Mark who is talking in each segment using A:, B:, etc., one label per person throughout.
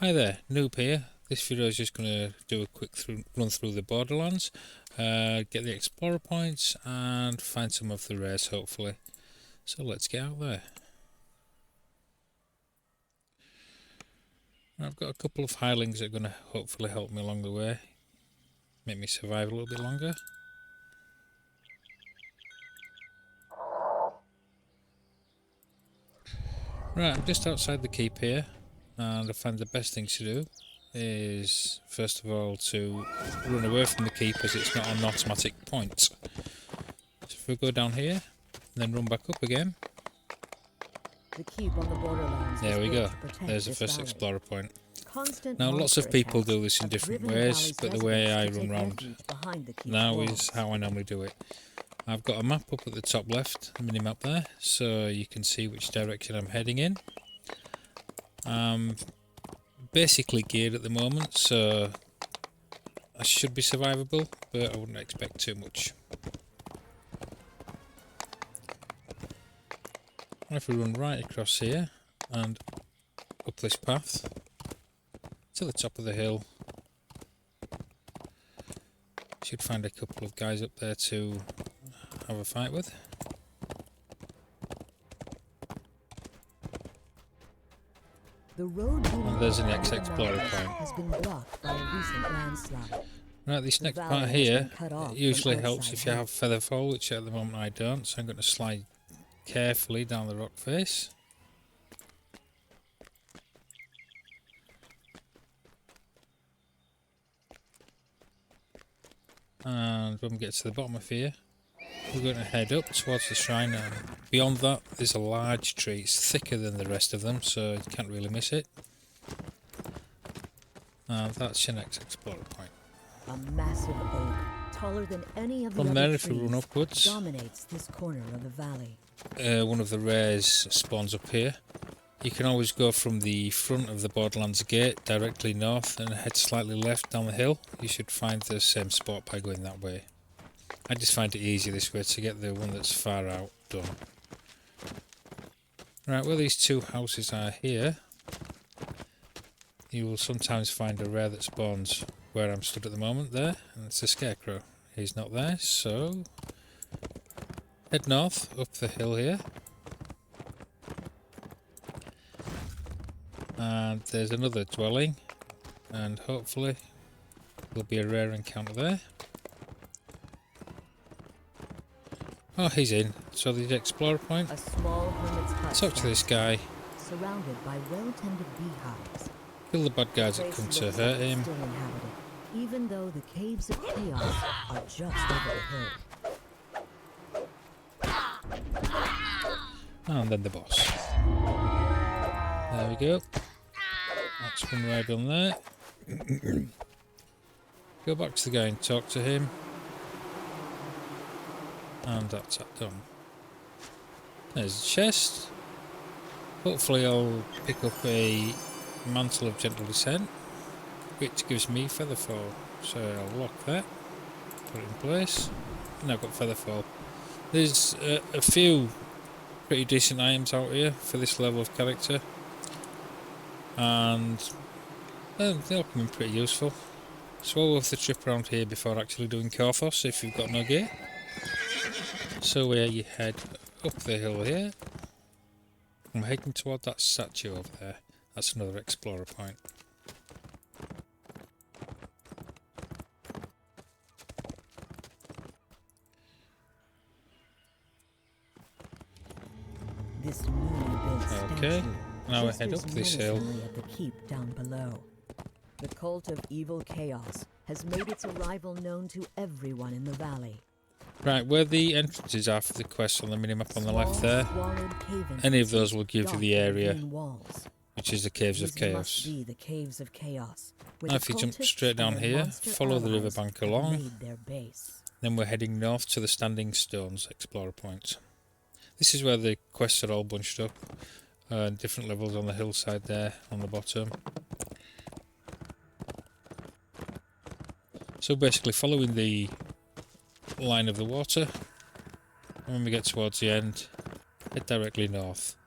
A: Hi there, Noob here. This video is just going to do a quick run through the Borderlands, get the explorer points and find some of the rares hopefully. So let's get out there. I've got a couple of hirelings that are going to hopefully help me along the way, make me survive a little bit longer. Right, I'm just outside the keep here, and I find the best thing to do is first of all to run away from the keep as it's not an automatic point. So if we go down here and then run back up again,
B: the keep on the Borderlands.
A: There we go, there's the first explorer point. Now lots of people do this in different ways, but the way I run around now is how I normally do it. I've got a map up at the top left, a mini map there, so you can see which direction I'm heading in. Basically geared at the moment, so I should be survivable, but I wouldn't expect too much. If we run right across here and up this path to the top of the hill, should find a couple of guys up there to have a fight with. And there's an explorer point. Right, this next part here, it usually helps if you have feather fall, which at the moment I don't, so I'm going to slide carefully down the rock face. And when we get to the bottom of here, we're going to head up towards the shrine, and beyond that there's a large tree. It's thicker than the rest of them, so you can't really miss it. And that's your next explorer point.
B: A massive oak, taller than any of the
A: From
B: other
A: there,
B: trees,
A: if we run upwards,
B: dominates this corner of the valley.
A: One of the rares spawns up here. You can always go from the front of the Borderlands gate directly north and head slightly left down the hill. You should find the same spot by going that way. I just find it easier this way to get the one that's far out done. Right, where these two houses are here, you will sometimes find a rare that spawns where I'm stood at the moment there, and it's a scarecrow. He's not there, so head north up the hill here. And there's another dwelling, and hopefully there'll be a rare encounter there. Oh, he's in. So the explorer point.
B: A small hermit's hut
A: Talk to this guy.
B: surrounded by well-tended beehives.
A: Kill the bad guys that come to hurt him.
B: Still inhabited, even though the caves of chaos are just over the hill.
A: And then the boss. There we go. That's one right on there. Go back to the guy and talk to him. And that's that done. There's a chest. Hopefully I'll pick up a mantle of gentle descent, which gives me feather fall. So I'll lock that, put it in place, and I've got feather fall. There's a few pretty decent items out here for this level of character, and they'll come in pretty useful. So we'll have to trip around here before actually doing Korthos if you've got no gear. So you head up the hill here. I'm heading toward that statue over there. That's another explorer point.
B: This newly built
A: Okay,
B: statue
A: now we head up
B: gestures
A: this hill.
B: menacingly at the keep down below. The cult of evil chaos has made its arrival known to everyone in the valley.
A: Right, where the entrances are for the quest on the minimap on the left there, any of those will give you the area, which is the Caves of Chaos. Now if you jump straight down here, follow the riverbank along, then we're heading north to the Standing Stones explorer point. This is where the quests are all bunched up, different levels on the hillside there on the bottom. So basically following the line of the water, and when we get towards the end, head directly north.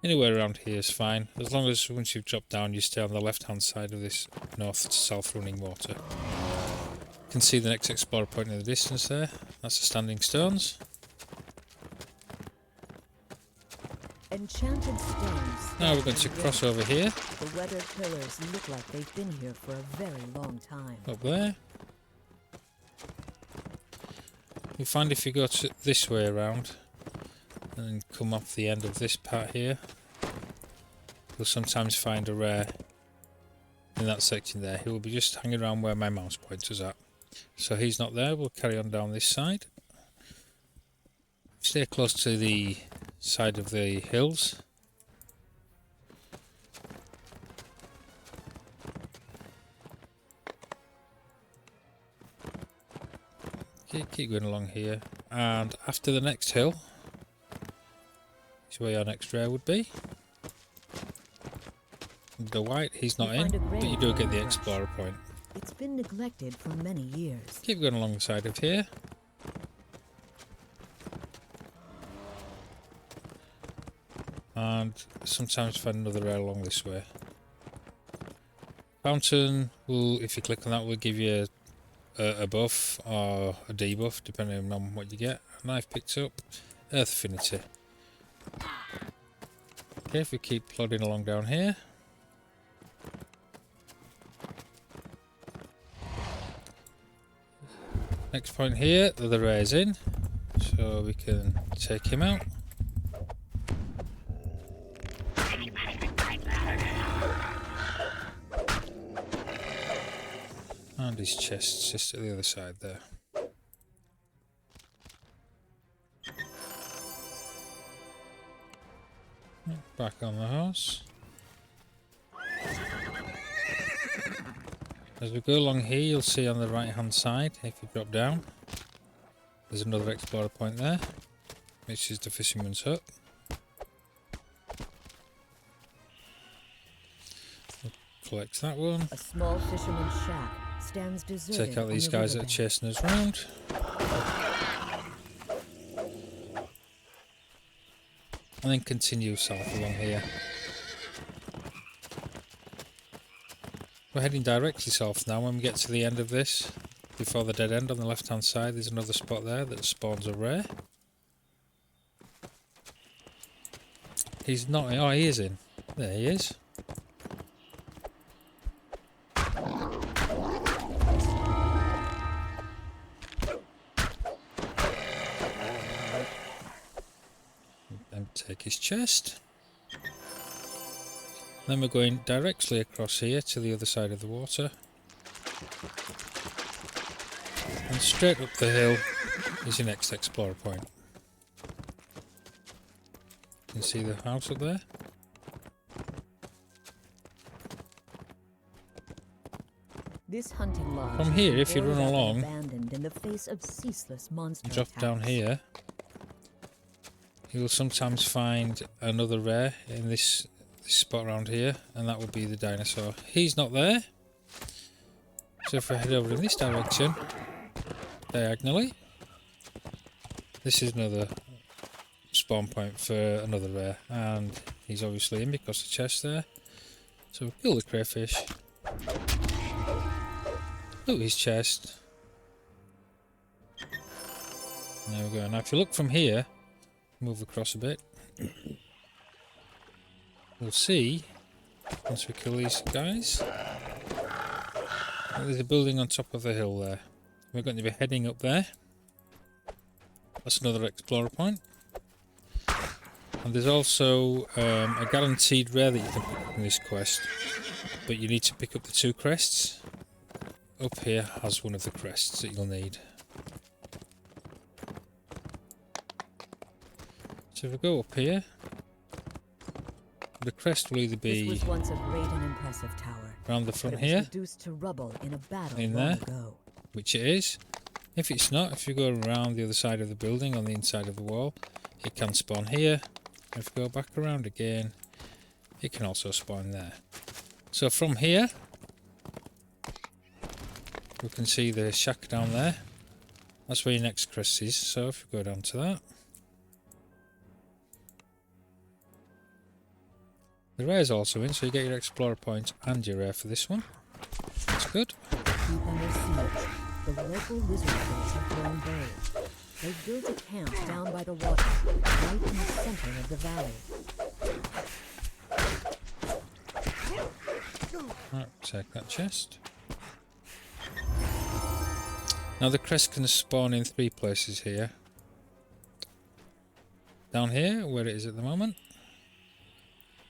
A: Anywhere around here is fine, as long as once you've dropped down you stay on the left hand side of this north to south running water. You can see the next explorer point in the distance there, that's the standing stones.
B: Enchanted stones.
A: Now we're going to cross over here,
B: The weathered pillars look like they've been here for a very long time.
A: up there. You'll find if you go this way around and come off the end of this part here, you'll sometimes find a rare in that section there. He will be just hanging around where my mouse pointer's at. So he's not there, we'll carry on down this side. Stay close to the side of the hills. Keep going along here, and after the next hill is where your next rare would be. The white, he's not in, but you do get the explorer point.
B: It's been neglected for many years.
A: Keep going along the side of here. And sometimes find another rare along this way. Fountain will, if you click on that, will give you a buff or a debuff depending on what you get. A knife picked up, Earth Affinity. Okay, if we keep plodding along down here. Next point here, the rare's in, so we can take him out. And his chest's just at the other side there. Back on the horse. As we go along here, you'll see on the right hand side, if you drop down, there's another explorer point there, which is the fisherman's hut. We'll collect that one.
B: A small fisherman's shack stands deserted.
A: Take out these guys that are chasing us round. And then continue south along here. We're heading directly south now. When we get to the end of this, before the dead end on the left hand side, there's another spot there that spawns a rare. He's not, oh he is in. There he is. And take his chest. Then we're going directly across here to the other side of the water. And straight up the hill is your next explorer point. You can see the house up there.
B: This hunting lodge
A: From here, if you run along,
B: abandoned in the face of ceaseless monster
A: drop down
B: attacks.
A: here, you will sometimes find another rare in this spot around here, and that will be the dinosaur. He's not there, so if we head over in this direction diagonally, this is another spawn point for another rare, and he's obviously in because the chest there. So we'll kill the crayfish, loot his chest, and there we go. Now if you look from here, move across a bit, we'll see, once we kill these guys, that there's a building on top of the hill there. We're going to be heading up there. That's another explorer point. And there's also a guaranteed rare that you can pick up in this quest, but you need to pick up the 2 crests. Up here has one of the crests that you'll need. So if we go up here, the crest will either be
B: This was once a great and impressive tower,
A: around the
B: but
A: front
B: it was
A: here,
B: reduced to rubble in a battle
A: in
B: long
A: there.
B: ago.
A: which it is. If it's not, if you go around the other side of the building on the inside of the wall, it can spawn here. If we go back around again, it can also spawn there. So from here, we can see the shack down there. That's where your next crest is. So if we go down to that, The rare's also in, so you get your explorer point and your rare for this one. That's good.
B: Deep under siege, the local lizard folk have grown bold. They've built a camp down by the water, right in the center of the valley.
A: Right, take that chest. Now the crest can spawn in 3 places here. Down here, where it is at the moment.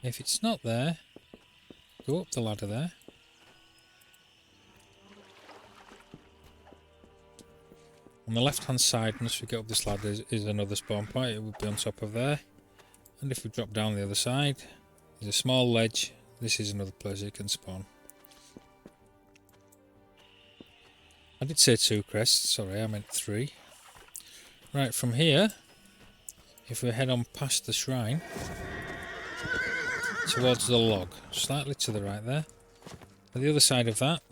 A: If it's not there, go up the ladder there. On the left hand side, once we get up this ladder, is another spawn point. It will be on top of there. And if we drop down the other side, there's a small ledge. This is another place it can spawn. I did say 2 crests, sorry, I meant 3. Right, from here, if we head on past the shrine, towards the log, slightly to the right there. On the other side of that,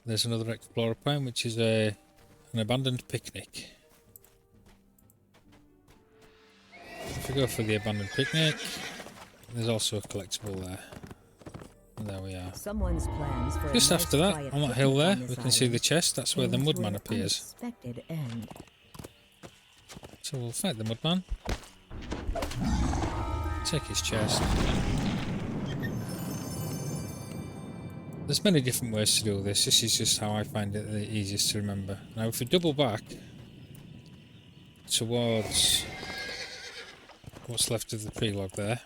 A: there's another explorer point, which is an abandoned picnic. If we go for the abandoned picnic, there's also a collectible there. And there we are.
B: Someone's plans for
A: Just
B: a
A: after
B: nice
A: that,
B: quiet
A: on that hill
B: picnic
A: there,
B: on
A: we
B: this
A: can see the
B: island
A: chest. That's where the
B: came to
A: mudman
B: an
A: appears.
B: unexpected end.
A: So we'll fight the mudman. Take his chest. There's many different ways to do this. This is just how I find it the easiest to remember. Now if we double back towards what's left of the tree log there,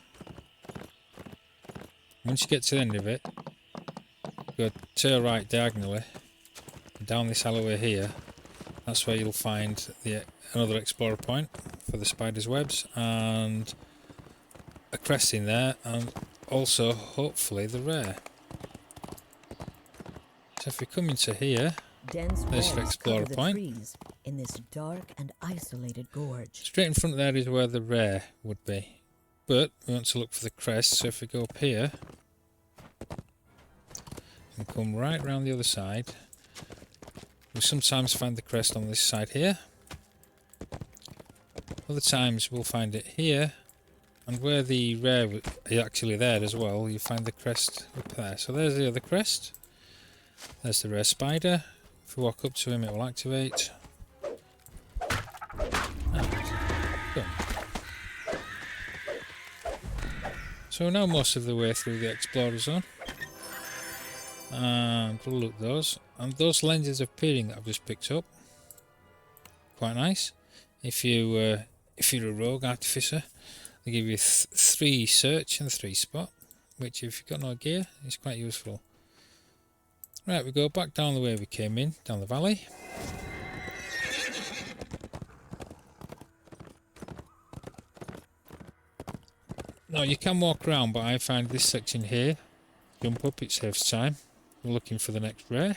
A: once you get to the end of it, go to the right diagonally, down this alleyway here. That's where you'll find another explorer point for the spider's webs and a crest in there, and also hopefully the rare. So if we come into here,
B: Dense
A: there's the
B: webs
A: explorer
B: cover the
A: point.
B: trees in this dark and isolated gorge.
A: Straight in front there is where the rare would be. But we want to look for the crest, so if we go up here and come right round the other side, we sometimes find the crest on this side here. Other times we'll find it here, and where the rare is actually there as well, you find the crest up there. So there's the other crest. There's the rare spider. If we walk up to him, it will activate. And done. So we're now most of the way through the Explorer Zone. And we'll look at those. And those lenses of peering that I've just picked up, quite nice. If you're a rogue artificer, they give you 3 search and 3 spot, which if you've got no gear is quite useful. Right, we go back down the way we came in, down the valley. Now you can walk around, but I find this section here, jump up, it saves time. We're looking for the next rare,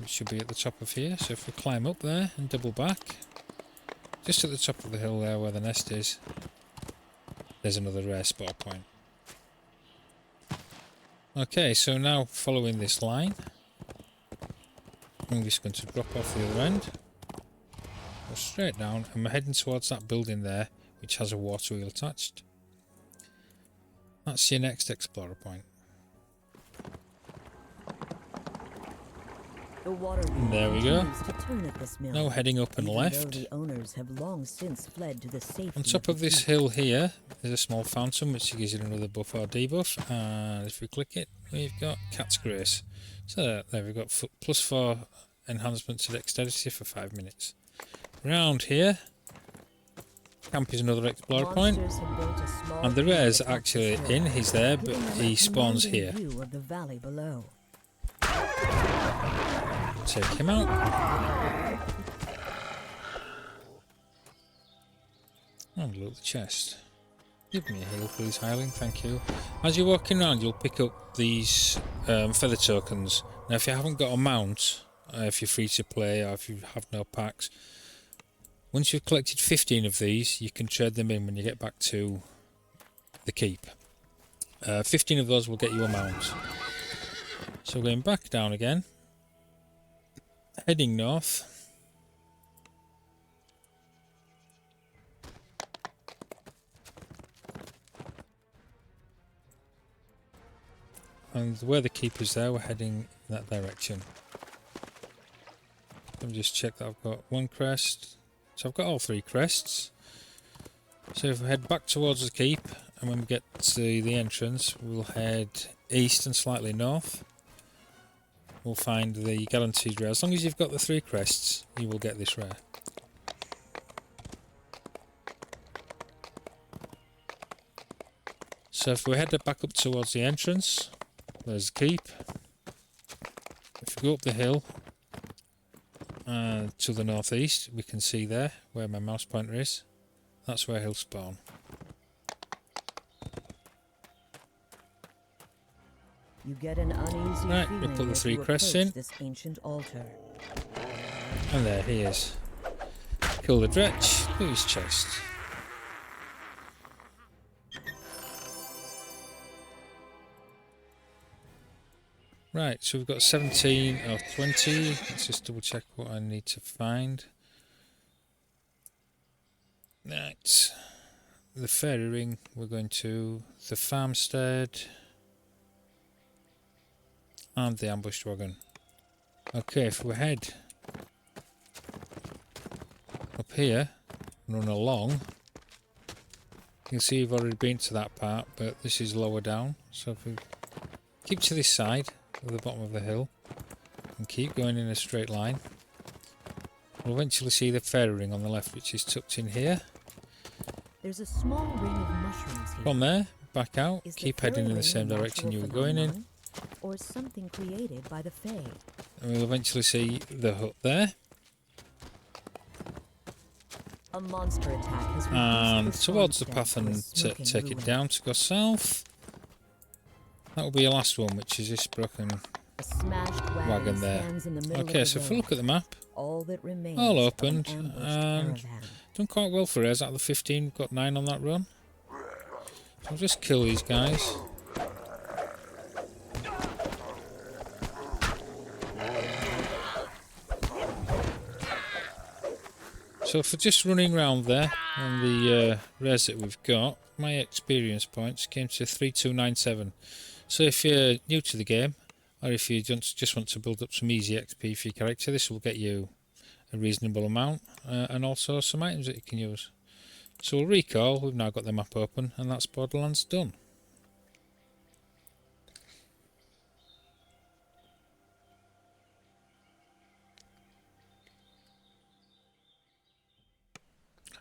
A: which should be at the top of here. So if we climb up there and double back, just at the top of the hill there where the nest is, there's another rare spot point. Okay, so now following this line, I'm just going to drop off the other end, go straight down, and we're heading towards that building there, which has a water wheel attached. That's your next explorer point.
B: The water
A: There we go.
B: continues to turn at this mill,
A: Now heading up and
B: even though
A: left.
B: the owners have long since fled to the safety
A: On top
B: the
A: of this
B: deep.
A: hill here, there's a small fountain which gives you another buff or debuff, and if we click it, we've got Cat's Grace. So there we've got +4 enhancement to dexterity for 5 minutes. Round here, camp is another explorer point,
B: Monsters have built a small
A: and the
B: camp
A: rare's
B: atop the
A: actually
B: slope,
A: in, he's there, but
B: giving them a
A: he spawns
B: commanding
A: here.
B: view of the valley below.
A: Take him out. And loot the chest. Give me a heal, please, Highling. Thank you. As you're walking around, you'll pick up these feather tokens. Now, if you haven't got a mount, if you're free to play, or if you have no packs, once you've collected 15 of these, you can trade them in when you get back to the keep. 15 of those will get you a mount. So going back down again, heading north. And where the keep is there, we're heading in that direction. Let me just check that I've got one crest. So I've got all 3 crests. So if we head back towards the keep, and when we get to the entrance, we'll head east and slightly north. We'll find the guaranteed rare. As long as you've got the 3 crests, you will get this rare. So if we head back up towards the entrance, there's the keep. If we go up the hill to the northeast, we can see there where my mouse pointer is. That's where he'll spawn.
B: You get an uneasy
A: Right,
B: feeling
A: we put the
B: as
A: 3
B: you
A: crests
B: approach
A: in.
B: this ancient altar.
A: And there he is. Kill the dretch, loot his chest. Right, so we've got 17 of 20. Let's just double check what I need to find. Right, the fairy ring, we're going to the farmstead and the ambushed wagon. Okay, if we head up here, run along, you can see you've already been to that part, but this is lower down. So if we keep to this side of the bottom of the hill and keep going in a straight line, we'll eventually see the fairy ring on the left, which is tucked in here.
B: There's a small ring of mushrooms here.
A: From there, back out,
B: Is the
A: keep
B: fairy
A: heading in the
B: ring
A: same
B: a
A: direction you
B: natural
A: were going in,
B: phenomenon, or something created by the Fae?
A: and we'll eventually see the hut there.
B: A monster attack has
A: And
B: reduced
A: towards the
B: spawn
A: path
B: stench to a
A: and
B: smoking
A: take it
B: ruin.
A: down to go south. That will be your last one, which is this broken
B: A smashed
A: wagon there.
B: stands in the middle
A: Okay,
B: of
A: so
B: the
A: if we
B: road.
A: look at the map,
B: All that remains
A: all
B: of an
A: opened,
B: ambushed
A: and
B: caravan.
A: done quite well for us. Out of the 15, we've got 9 on that run. So I'll just kill these guys. So for just running around there on the res that we've got, my experience points came to 3297. So if you're new to the game, or if you just want to build up some easy XP for your character, this will get you a reasonable amount, and also some items that you can use. So we'll recall, we've now got the map open, and that's Borderlands done.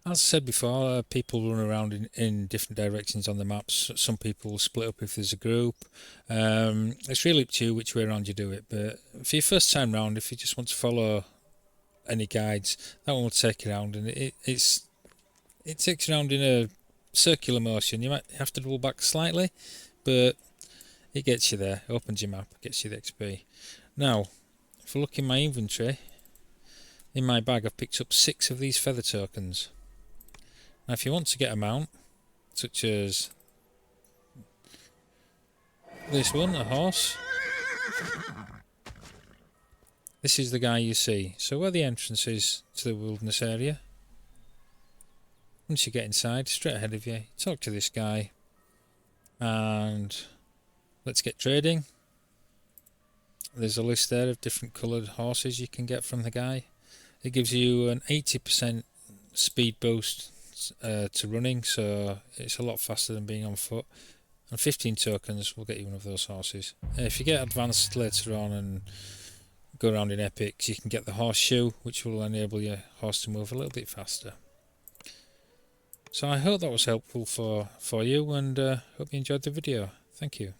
A: As I said before, people run around in different directions on the maps. Some people will split up if there's a group. It's really up to you which way around you do it, but for your first time round, if you just want to follow any guides, that one will take you around, and it takes you around in a circular motion. You might have to double back slightly, but it gets you there. It opens your map, gets you the XP. Now, if I look in my inventory, in my bag I've picked up 6 of these feather tokens. Now if you want to get a mount, such as this one, a horse, this is the guy you see. So where the entrance is to the wilderness area, once you get inside, straight ahead of you, talk to this guy, and let's get trading. There's a list there of different coloured horses you can get from the guy. It gives you an 80% speed boost to running, so it's a lot faster than being on foot. And 15 tokens will get you one of those horses. If you get advanced later on and go around in epics, you can get the horseshoe, which will enable your horse to move a little bit faster. So I hope that was helpful for you, and hope you enjoyed the video. Thank you.